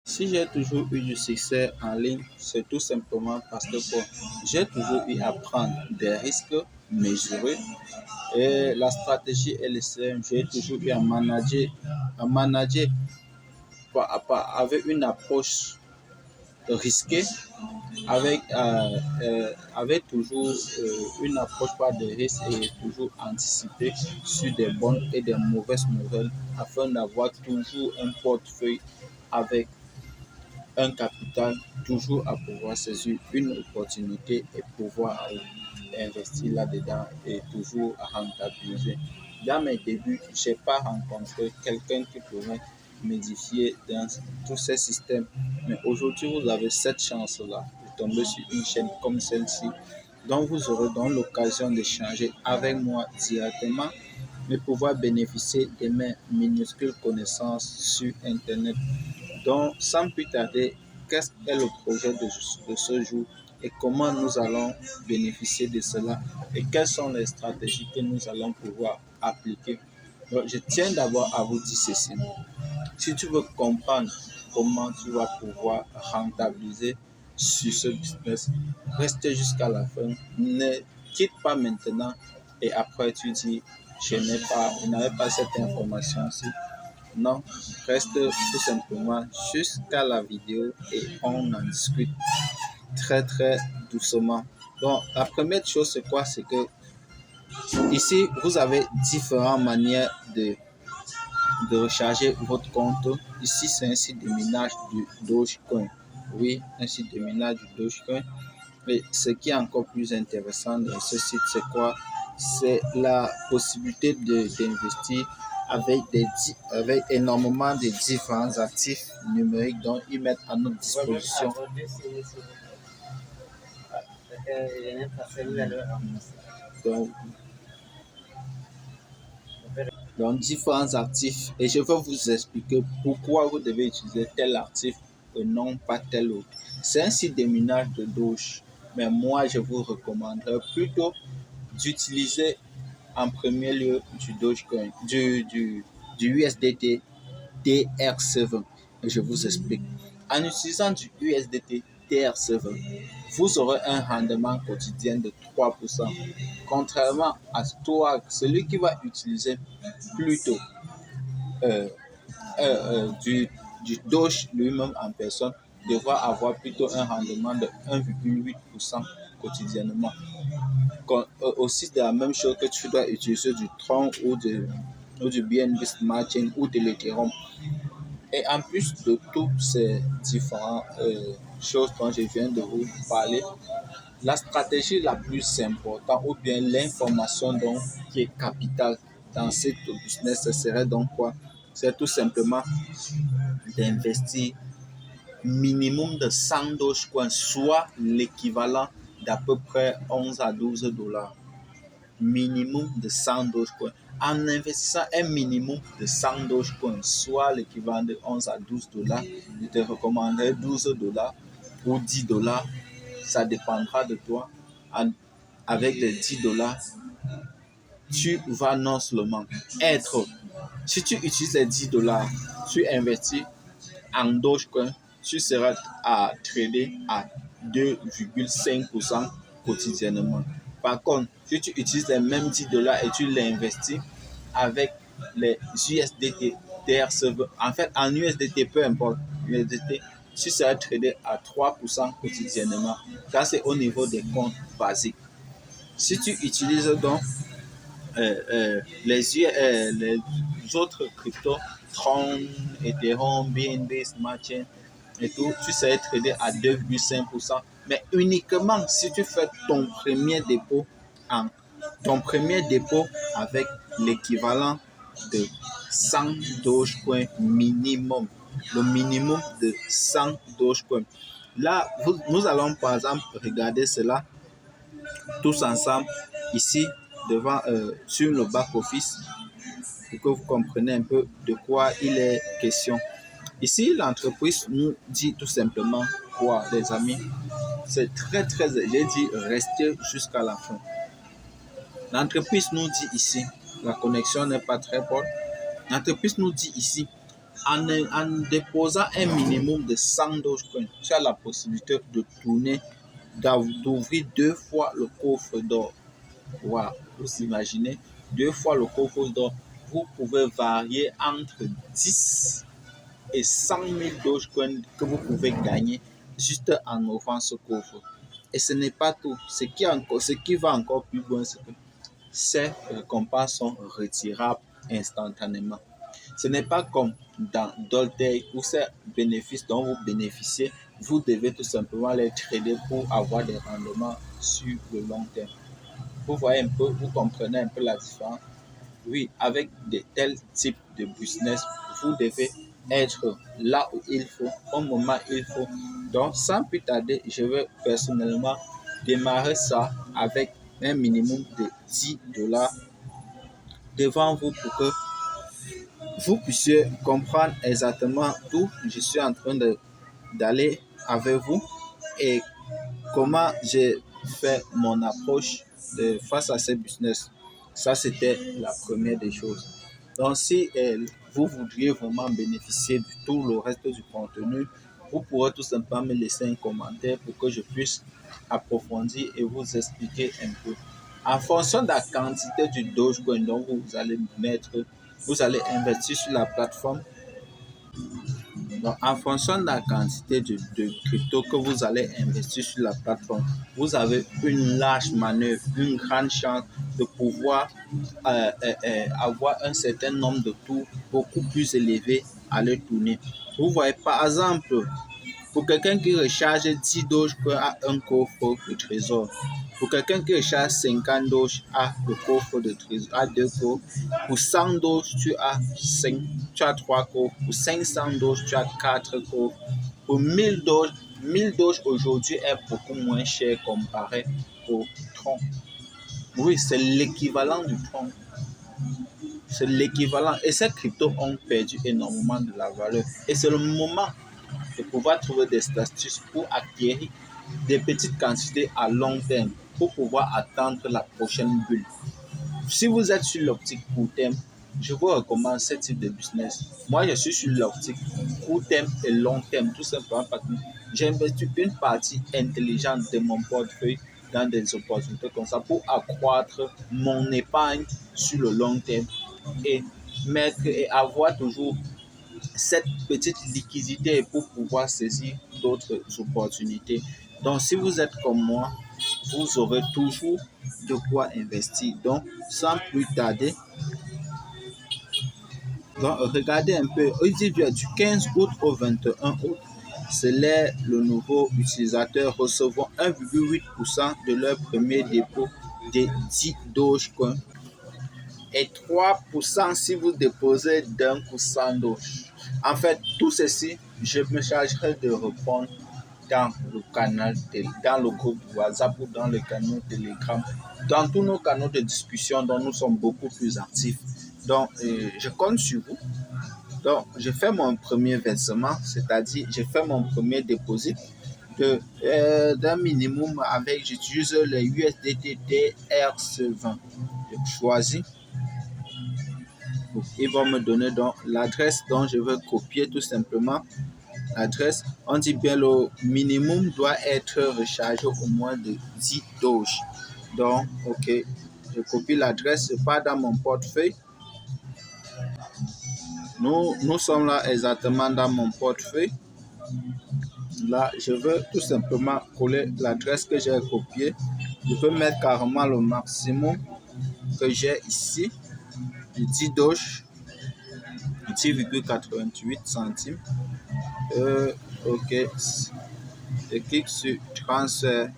Si j'ai toujours eu du succès en ligne, c'est tout simplement parce que bon, j'ai toujours eu à prendre des risques mesurés et la stratégie est le simple. J'ai toujours eu à manager avec une approche risquée, avec toujours une approche pas de risque et toujours anticiper sur des bonnes et des mauvaises nouvelles afin d'avoir toujours un portefeuille avec un capital toujours à pouvoir saisir une opportunité et pouvoir investir là-dedans et toujours à rentabiliser. Dans mes débuts, je n'ai pas rencontré quelqu'un qui pourrait m'édifier dans tous ces systèmes. Mais aujourd'hui, vous avez cette chance-là de tomber sur une chaîne comme celle-ci, dont vous aurez donc l'occasion d'échanger avec moi directement et pouvoir bénéficier de mes minuscules connaissances sur Internet. Donc, sans plus tarder, qu'est-ce qu'est le projet de ce jour et comment nous allons bénéficier de cela et quelles sont les stratégies que nous allons pouvoir appliquer. Donc, je tiens d'abord à vous dire ceci. Si tu veux comprendre comment tu vas pouvoir rentabiliser sur ce business, reste jusqu'à la fin. Ne quitte pas maintenant et après tu dis je n'avais pas cette information-ci. Non, reste tout simplement jusqu'à la vidéo et on en discute très très doucement. Donc, la première chose, c'est quoi? C'est que ici, vous avez différentes manières de recharger votre compte. Ici, c'est un site de minage du Dogecoin. Oui, un site de minage du Dogecoin. Mais ce qui est encore plus intéressant dans ce site, c'est quoi? C'est la possibilité d'investir avec énormément de différents actifs numériques dont ils mettent à notre disposition. Donc, donc, différents actifs. Et je vais vous expliquer pourquoi vous devez utiliser tel actif et non pas tel autre. C'est un site de minage de Doge. Mais moi, je vous recommanderais plutôt d'utiliser en premier lieu du Dogecoin, du USDT TR7. Et je vous explique. En utilisant du USDT TR7, vous aurez un rendement quotidien de 3%. Contrairement à toi, celui qui va utiliser plutôt euh, du Doge lui-même en personne devra avoir plutôt un rendement de 1,8% quotidiennement. Aussi, c'est la même chose que tu dois utiliser du Tron ou du BNB Smart Chain ou de l'Ethereum. Et en plus de toutes ces différentes choses dont je viens de vous parler, la stratégie la plus importante ou bien l'information donc qui est capitale dans ce business, ce serait donc quoi? C'est tout simplement d'investir minimum de 100 Dogecoin, soit l'équivalent d'à peu près 11 à 12 dollars. Minimum de 100 Dogecoin. En investissant un minimum de 100 Dogecoin, soit l'équivalent de 11 à 12 dollars, je te recommanderais 12 dollars ou 10 dollars. Ça dépendra de toi. Avec les 10 dollars, tu vas non seulement être, si tu utilises les 10 dollars, tu investis en Dogecoin, tu seras à trader à 2,5% quotidiennement. Par contre, si tu utilises les mêmes 10 dollars et tu l'investis avec les USDT TR7, en fait, en USDT, peu importe, USDT, tu seras tradé à 3% quotidiennement. Ça, c'est au niveau des comptes basiques. Si tu utilises donc les autres cryptos, Tron, Ethereum, BNB, Smart Chain et tout, tu serais tradé à 2,5%. Mais uniquement si tu fais en, ton premier dépôt avec l'équivalent de 100 Dogecoin minimum. Le minimum de 100 Dogecoin. Là, nous allons par exemple regarder cela tous ensemble ici devant sur le back office pour que vous compreniez un peu de quoi il est question. Ici, l'entreprise nous dit tout simplement quoi, les amis? C'est très très, j'ai dit restez jusqu'à la fin. L'entreprise nous dit ici, la connexion n'est pas très bonne. L'entreprise nous dit ici En déposant un minimum de 100 Dogecoin, tu as la possibilité de tourner, d'ouvrir deux fois le coffre d'or. Wow, vous imaginez, deux fois le coffre d'or, vous pouvez varier entre 10 et 100 000 Dogecoin que vous pouvez gagner juste en ouvrant ce coffre. Et ce n'est pas tout. Ce qui va encore plus loin, c'est que ces récompenses sont retirables instantanément. Ce n'est pas comme dans Doltech où ces bénéfices dont vous bénéficiez, vous devez tout simplement les trader pour avoir des rendements sur le long terme. Vous voyez un peu, vous comprenez un peu la différence. Oui, avec de tels types de business, vous devez être là où il faut, au moment où il faut. Donc, sans plus tarder, je vais personnellement démarrer ça avec un minimum de 10 dollars devant vous pour que vous puissiez comprendre exactement d'où je suis en train d'aller avec vous et comment j'ai fait mon approche face à ces business. Ça, c'était la première des choses. Donc, si vous voudriez vraiment bénéficier de tout le reste du contenu, vous pourrez tout simplement me laisser un commentaire pour que je puisse approfondir et vous expliquer un peu. En fonction de la quantité du Dogecoin dont vous allez mettre, vous allez investir sur la plateforme. Donc, en fonction de la quantité de crypto que vous allez investir sur la plateforme, vous avez une large manœuvre, une grande chance de pouvoir avoir un certain nombre de tours beaucoup plus élevés à le tourner. Vous voyez, par exemple, pour quelqu'un qui recharge 10 doges à un coffre de trésor, pour quelqu'un qui recharge 50 doges à le coffre de trésor, à deux coffres, pour 100 doges, tu as 3 coffres, pour 500 doges, tu as 4 coffres, pour 1000 doges aujourd'hui est beaucoup moins cher comparé au tronc. Oui, c'est l'équivalent du tronc. C'est l'équivalent. Et ces cryptos ont perdu énormément de la valeur. Et c'est le moment de pouvoir trouver des astuces pour acquérir des petites quantités à long terme pour pouvoir attendre la prochaine bulle. Si vous êtes sur l'optique court terme, je vous recommande ce type de business. Moi, je suis sur l'optique court terme et long terme, tout simplement parce que j'ai investi une partie intelligente de mon portefeuille dans des opportunités comme ça pour accroître mon épargne sur le long terme et mettre et avoir toujours cette petite liquidité pour pouvoir saisir d'autres opportunités. Donc, si vous êtes comme moi, vous aurez toujours de quoi investir. Donc, sans plus tarder, donc, regardez un peu, du 15 août au 21 août, c'est là le nouveau utilisateur recevront 1,8% de leur premier dépôt de 10 Dogecoin et 3% si vous déposez d'un coup 100 Doge. En fait, tout ceci, je me chargerai de répondre dans le canal, dans le groupe WhatsApp ou dans le canal Telegram, dans tous nos canaux de discussion dont nous sommes beaucoup plus actifs. Donc, je compte sur vous. Donc, je fais mon premier versement, c'est-à-dire je fais mon premier dépôt d'un minimum avec, j'utilise les USDT TRC20. Je choisis. Ils vont me donner donc l'adresse dont je veux copier tout simplement. L'adresse, on dit bien le minimum doit être rechargé au moins de 10 doges. Donc, ok, je copie l'adresse, je pars dans mon portefeuille. Nous sommes là exactement dans mon portefeuille. Là, je veux tout simplement coller l'adresse que j'ai copiée. Je peux mettre carrément le maximum que j'ai ici. Je dis doge, 10,88 centimes. Ok, je clique sur transfert.